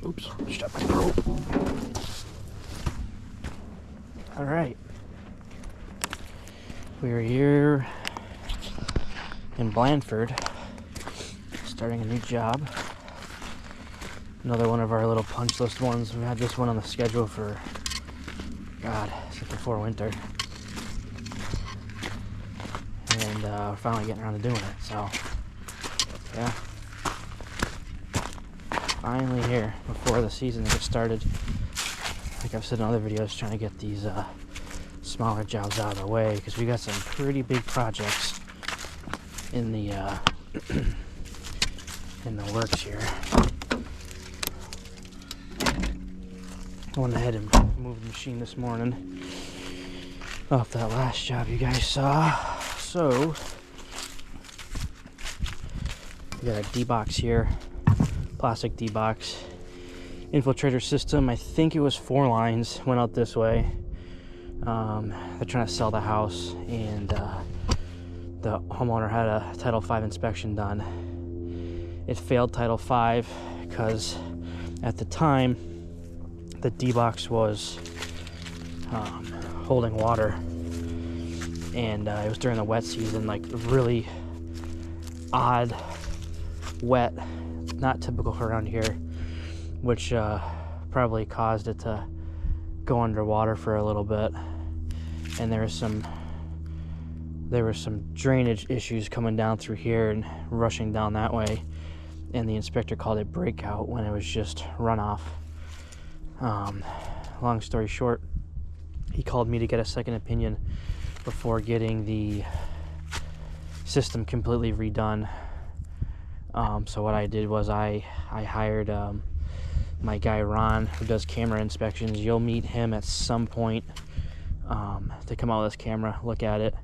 Oops, stop my probe. All right. We're here in Blandford, starting a new job. Another one of our little punch list ones. We've had this one on the schedule for, God, since before winter. And we're finally getting around to doing it, so, yeah. Finally here, before the season gets started. Like I've said in other videos, trying to get these smaller jobs out of the way, because we got some pretty big projects in the in the works here. I went ahead and moved the machine this morning off that last job you guys saw. So we got a D-box here, plastic D-box, infiltrator system. I think it was 4 lines, went out this way. They're trying to sell the house, and the homeowner had a Title V inspection done. It failed Title V because at the time the D-box was holding water, and it was during the wet season, like really odd wet, not typical for around here, which probably caused it to go underwater for a little bit. And there were some drainage issues coming down through here and rushing down that way, and the inspector called it breakout when it was just runoff. Long story short, he called me to get a second opinion before getting the system completely redone. So what I did was I hired my guy Ron, who does camera inspections. You'll meet him at some point to come out with this camera, look at it.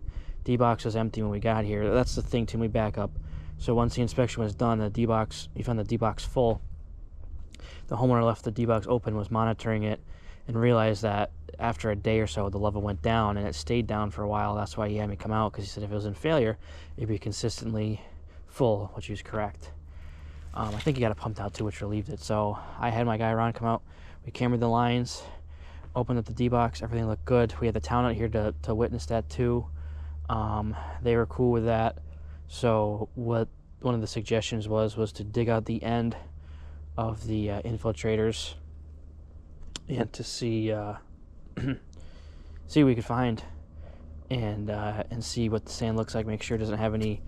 D-box was empty when we got here. That's the thing too, we back up. So once the inspection was done, we found the D-box full. The homeowner left the D-box open, was monitoring it, and realized that after a day or so the level went down, and it stayed down for a while. That's why he had me come out, because he said if it was in failure it'd be consistently full, which he was correct. I think he got it pumped out too, which relieved it. So I had my guy Ron come out, we cambered the lines, opened up the D-box, everything looked good. We had the town out here to witness that too. They were cool with that. So what one of the suggestions was to dig out the end of the infiltrators and to see see what we could find, and see what the sand looks like, make sure it doesn't have any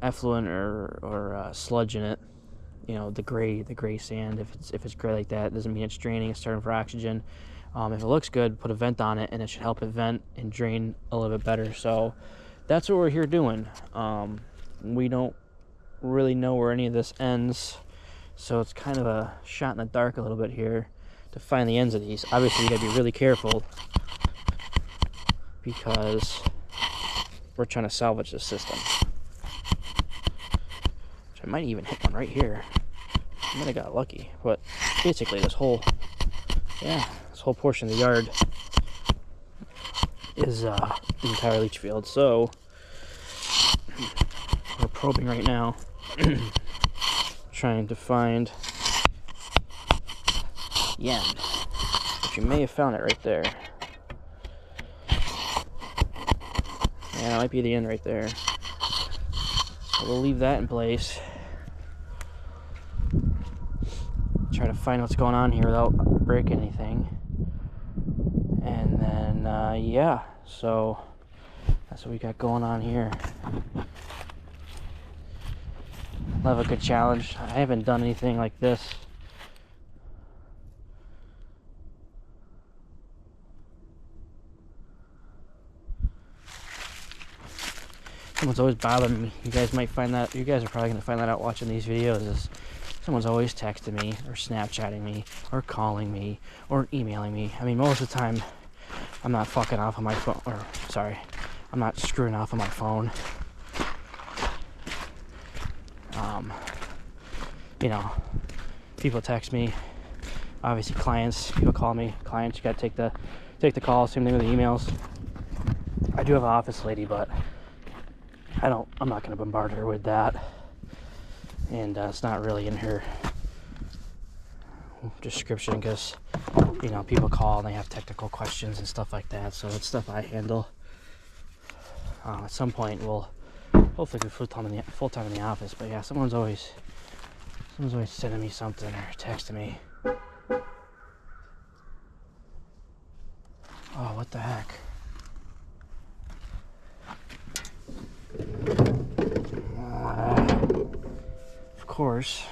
effluent or sludge in it. You know, the gray sand. If it's gray like that, it doesn't mean it's draining. It's starting for oxygen. If it looks good, put a vent on it, and it should help it vent and drain a little bit better. So that's what we're here doing. We don't really know where any of this ends, so it's kind of a shot in the dark a little bit here to find the ends of these. Obviously, you gotta be really careful, because we're trying to salvage this system. Which I might even hit one right here. I might have got lucky, but basically this whole portion of the yard is the entire leach field. So we're probing right now, trying to find the end, which you may have found it right there. Yeah, that might be the end right there. So we'll leave that in place. Try to find what's going on here without breaking anything. And then, yeah, so that's what we got going on here. Love a good challenge. I haven't done anything like this. Someone's always bothering me. You guys might find that, you guys are probably going to find that out watching these videos, is someone's always texting me or Snapchatting me or calling me or emailing me. I mean, most of the time I'm not fucking off on my phone, or sorry, I'm not screwing off on my phone. You know, people text me. Obviously, clients, people call me. Clients, you gotta take the call. Same thing with the emails. I do have an office lady, but I'm not gonna bombard her with that. And it's not really in her description because, you know, people call and they have technical questions and stuff like that. So it's stuff I handle. At some point, we'll hopefully be full time in the office. But yeah, someone's always sending me something or texting me. Oh, what the heck? Of course,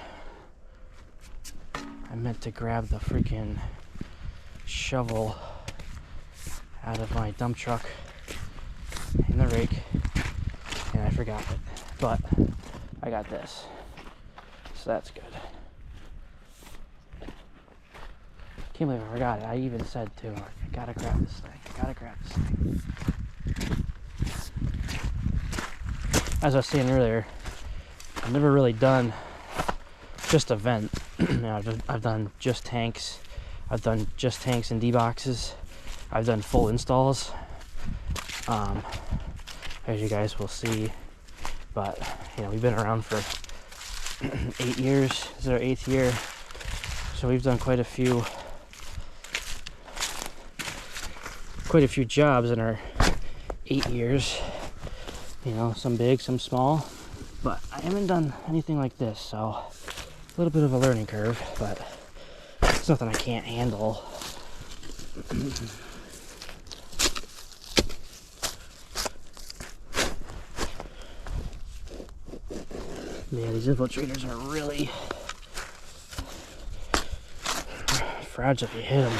I meant to grab the freaking shovel out of my dump truck in the rake, and I forgot it. But I got this, so that's good. Can't believe I forgot it. I even said too, like, I gotta grab this thing. As I was saying earlier, I've never really done just a vent. You know, I've done just tanks. I've done just tanks and D-boxes. I've done full installs. As you guys will see. But, you know, we've been around for 8 years. This is our 8th year. So we've done quite a few jobs in our 8 years. You know, some big, some small. But I haven't done anything like this, so a little bit of a learning curve, but it's nothing I can't handle. Yeah, these infiltrators are really fragile if you hit them.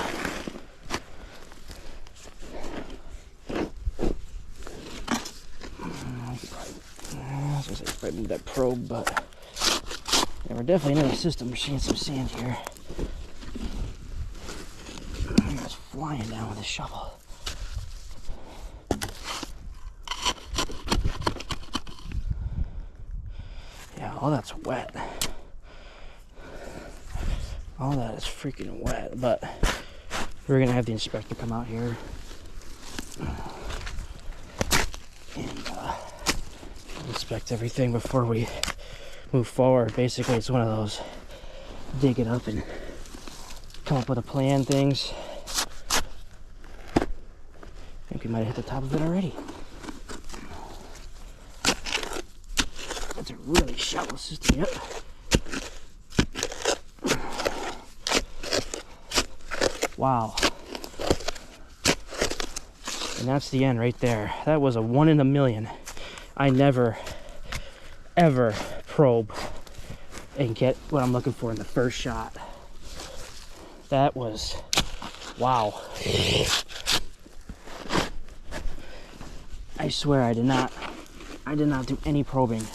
I was gonna say probably move that probe, but yeah, we're definitely in the system. We're seeing some sand here. It's flying down with a shovel. Yeah, all that's wet. All that is freaking wet, but we're gonna have the inspector come out here and inspect everything before we move forward. Basically, it's one of those dig it up and come up with a plan things. I think we might have hit the top of it already. That's a really shallow system. Yep. Wow. And that's the end right there. That was a 1 in a million. I never, ever probe and get what I'm looking for in the first shot. That was, wow. I swear I did not do any probing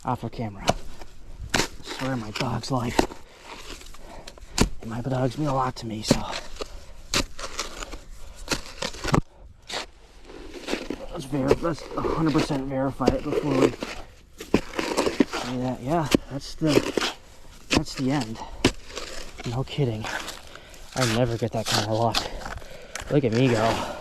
off of camera. I swear my dog's life. And my dogs mean a lot to me, so. Let's 100% verify it before we say that. Yeah, that's the end. No kidding. I never get that kind of luck. Look at me go.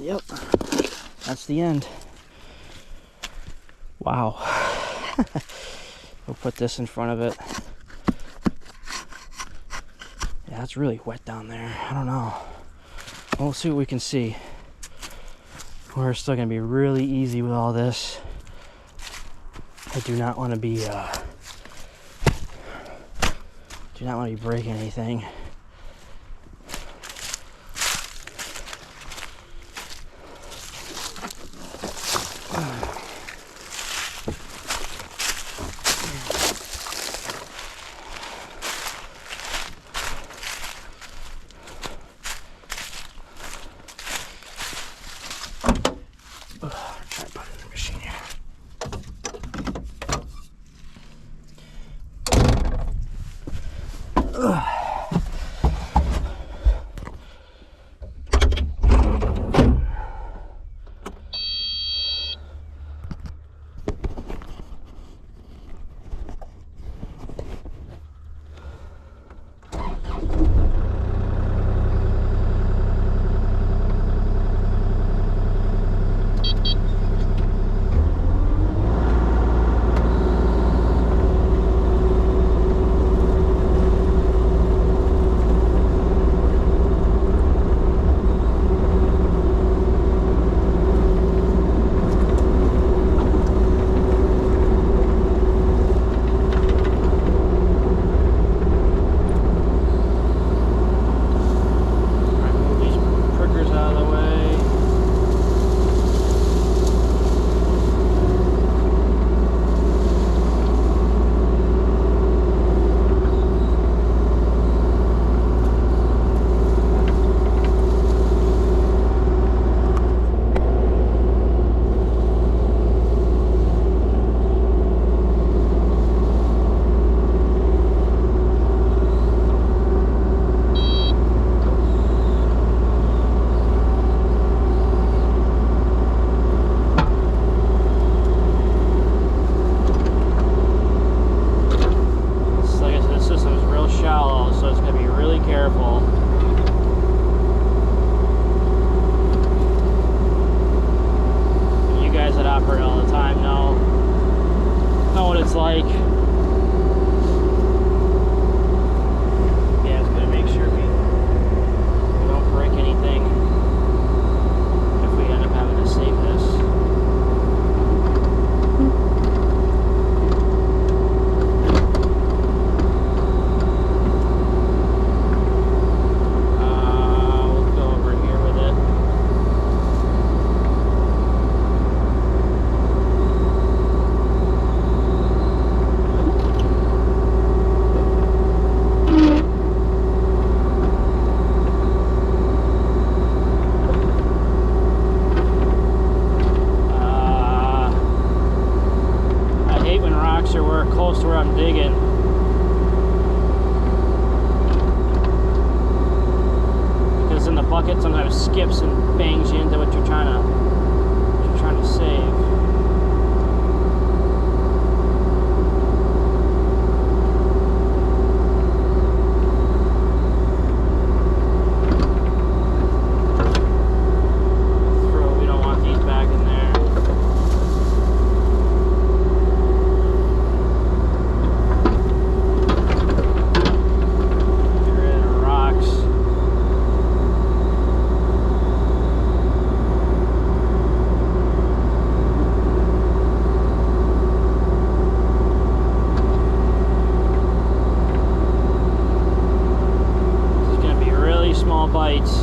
Yep, that's the end. Wow. We'll put this in front of it. Yeah, it's really wet down there. I don't know. We'll see what we can see. We're still gonna be really easy with all this. I do not want to be breaking anything. close to where I'm digging. Because then the bucket sometimes skips and bangs you into what you're trying to save. Bites.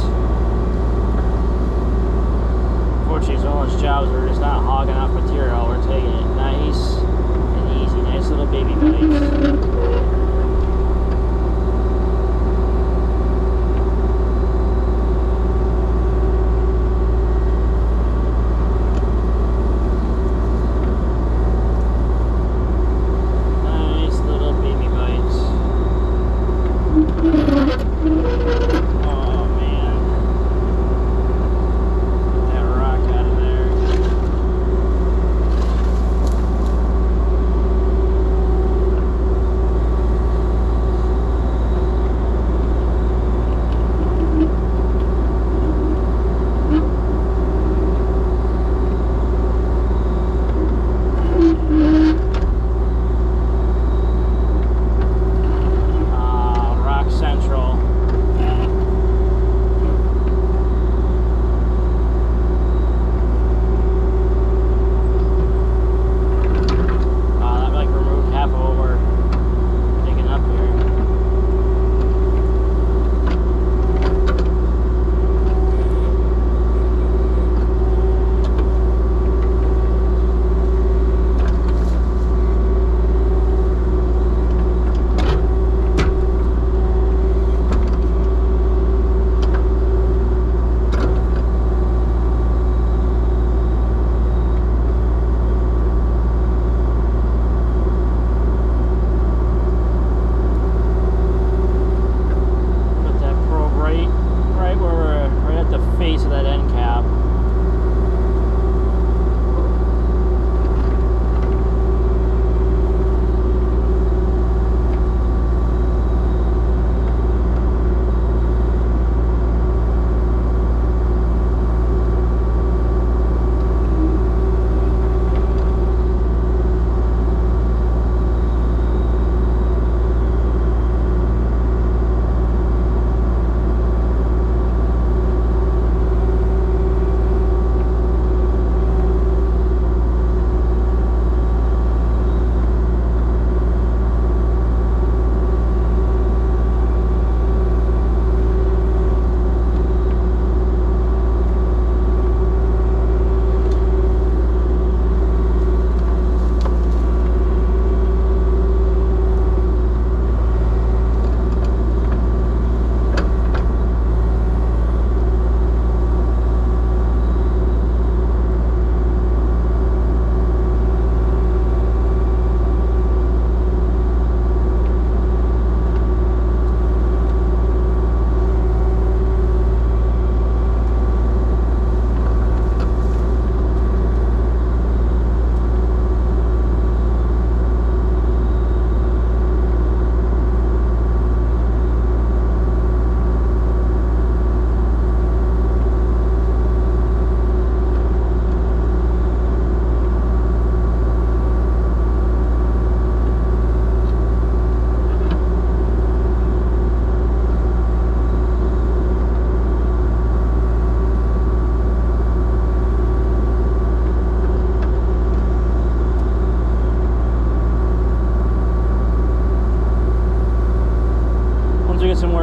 Unfortunately, some of those jobs are just not hogging off material. We're taking it nice and easy. Nice little baby bites.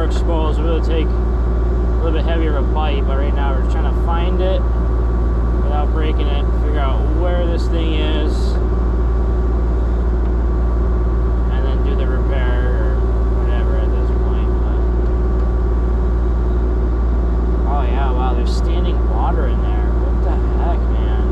exposed, we'll take a little bit heavier of a bite, but right now we're just trying to find it without breaking it, figure out where this thing is, and then do the repair or whatever at this point. But, oh yeah, wow, there's standing water in there. What the heck, man?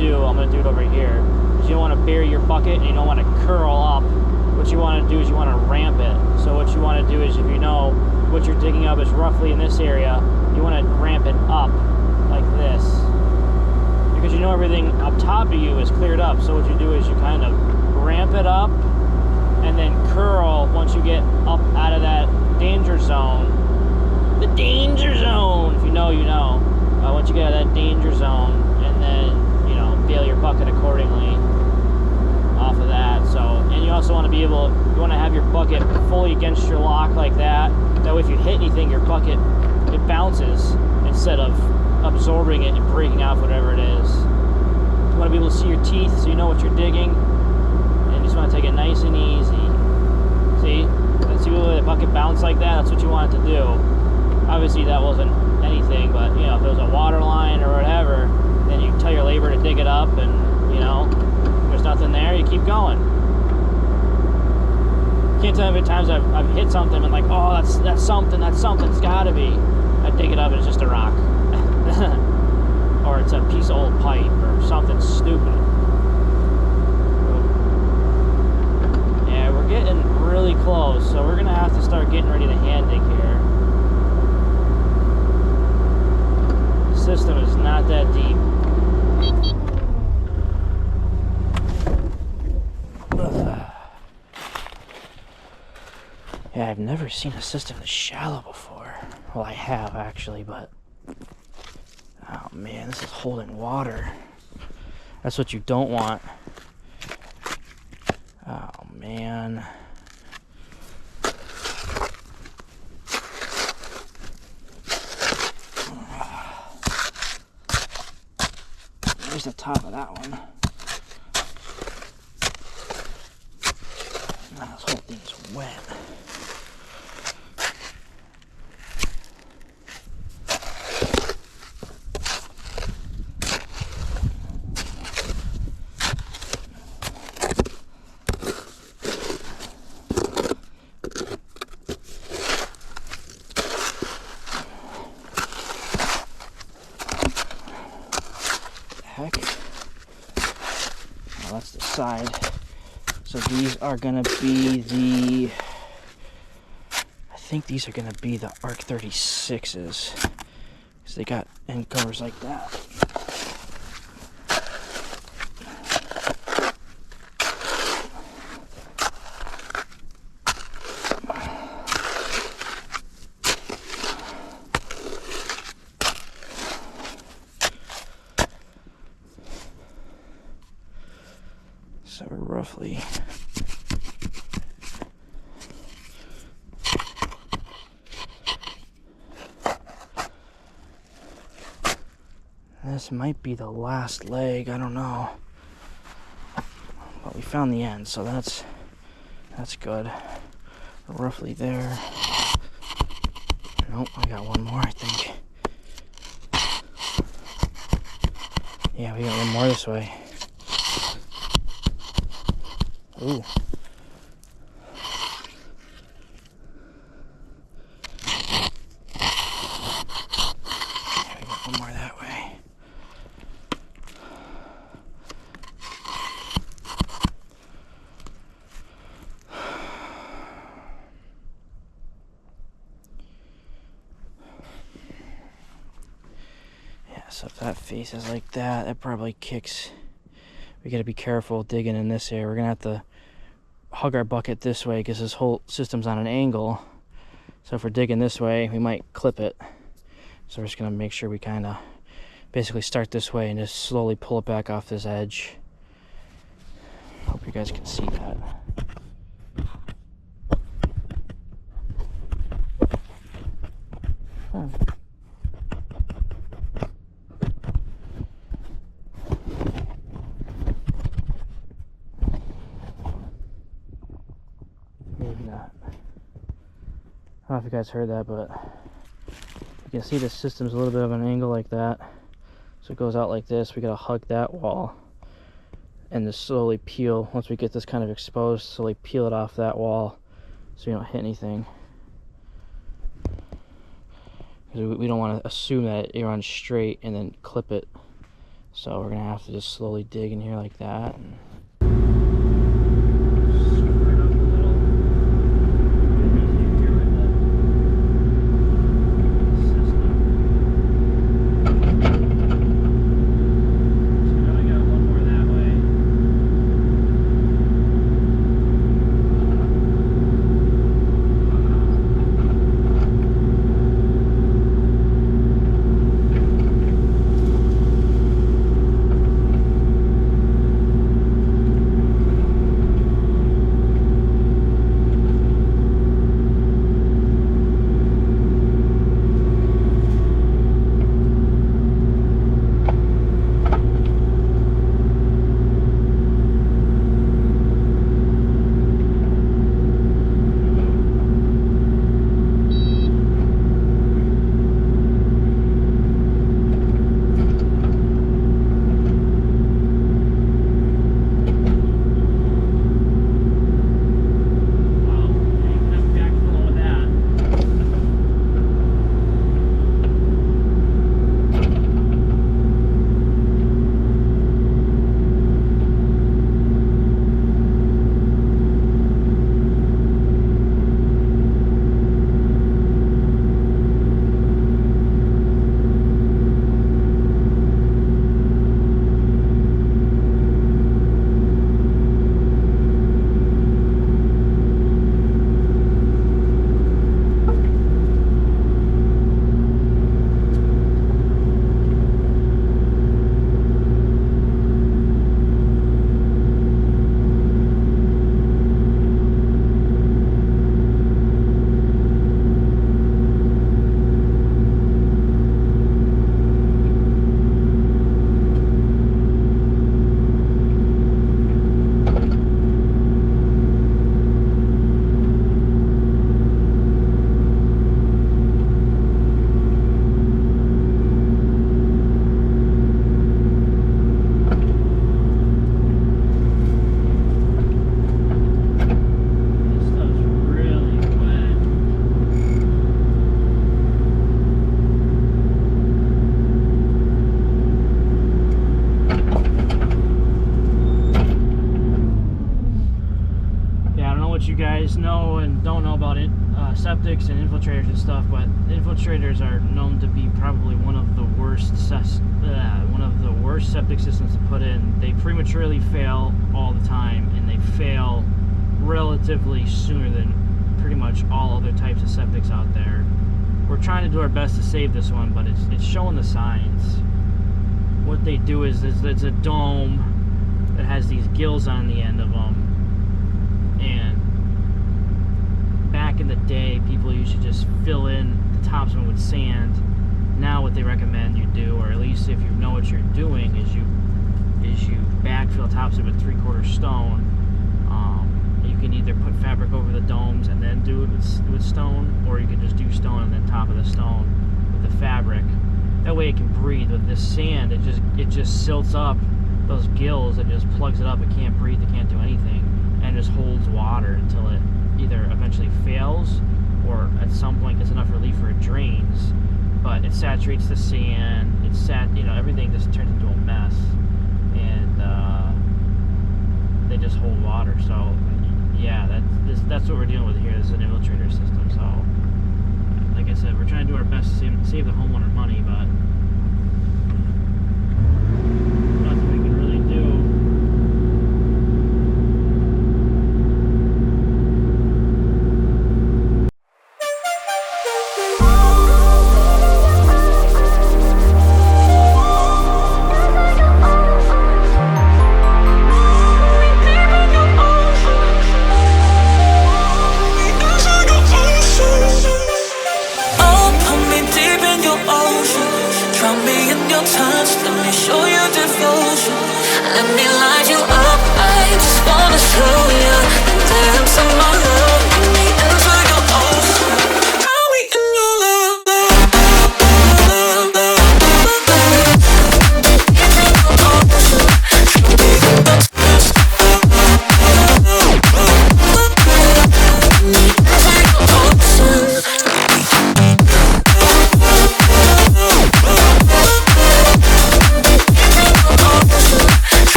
do, I'm going to do it over here, is you don't want to bury your bucket and you don't want to curl up. What you want to do is you want to ramp it. So what you want to do is, if you know what you're digging up is roughly in this area, you want to ramp it up like this. Because you know everything up top of you is cleared up. So what you do is you kind of ramp it up and then curl once you get up out of that danger zone. The danger zone! If you know, you know. Once you get out of that danger zone, and then, you know, bail your bucket accordingly off of that. So, and you also want to be able, you want to have your bucket fully against your lock like that. That way if you hit anything, your bucket, it bounces instead of absorbing it and breaking off whatever it is. You want to be able to see your teeth so you know what you're digging. And you just want to take it nice and easy. See? See where the bucket bounced like that? That's what you want it to do. Obviously that wasn't anything, but you know, if there was a water line or whatever, then you tell your labor to dig it up, and you know, if there's nothing there, you keep going. Can't tell you how many times I've hit something and like, oh, that's something, it's gotta be. I dig it up and it's just a rock. Or it's a piece of old pipe or something stupid. Yeah, we're getting really close, so we're gonna have to start getting ready to hand dig here. The system is not that deep. Yeah, I've never seen a system this shallow before. Well, I have actually, but oh man, this is holding water. That's what you don't want. Oh man. There's the top of that one. Now this whole thing's wet. Well, that's the side. So these are gonna be the, I think these are gonna be the Arc 36s, because they got end covers like that. So roughly this might be the last leg, I don't know, but we found the end, so that's good. Roughly there. Nope, I got one more, I think. Yeah, we got one more this way. Ooh. Yeah, we got one more that way. Yeah, so if that faces like that, that probably kicks. We gotta be careful digging in this area. We're gonna have to hug our bucket this way because this whole system's on an angle. So if we're digging this way, we might clip it. So we're just gonna make sure we kind of basically start this way and just slowly pull it back off this edge. Hope you guys can see that. Huh. Maybe not. I don't know if you guys heard that, but you can see the system's a little bit of an angle like that. So it goes out like this. We gotta hug that wall and just slowly peel. Once we get this kind of exposed, slowly peel it off that wall so we don't hit anything. Because we don't want to assume that it runs straight and then clip it So we're gonna have to just slowly dig in here like that. And you guys know and don't know about it, septics and infiltrators and stuff, but infiltrators are known to be probably one of the worst septic systems to put in. They prematurely fail all the time, and they fail relatively sooner than pretty much all other types of septics out there. We're trying to do our best to save this one, but it's showing the signs. What they do is it's a dome that has these gills on the end of them, and back in the day, people used to just fill in the tops of them with sand. Now what they recommend you do, or at least if you know what you're doing, is you backfill the tops of it with 3/4 stone. You can either put fabric over the domes and then do it with stone, or you can just do stone and then top of the stone with the fabric. That way it can breathe. With this sand, it just silts up those gills and just plugs it up. It can't breathe, it can't do anything, and just holds water until it either eventually fails or at some point gets enough relief where it drains. But it saturates the sand, everything just turns into a mess, and they just hold water. So yeah, that's what we're dealing with here. This is an infiltrator system. So like I said, we're trying to do our best to save the homeowner money, but nothing we can really do.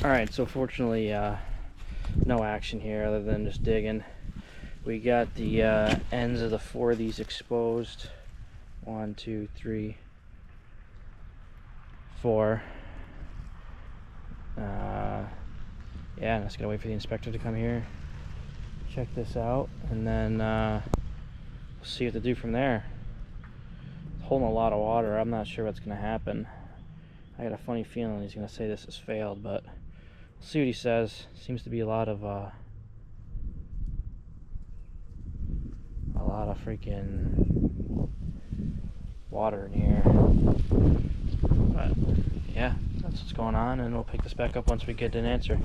Alright, so fortunately no action here other than just digging. We got the ends of the 4 of these exposed. 1, 2, 3, 4. Yeah, I'm just gonna wait for the inspector to come here, check this out, and then we'll see what to do from there. It's holding a lot of water. I'm not sure what's gonna happen. I got a funny feeling he's gonna say this has failed, but we'll see what he says. Seems to be a lot of freaking water in here. But yeah, that's what's going on, and we'll pick this back up once we get an answer.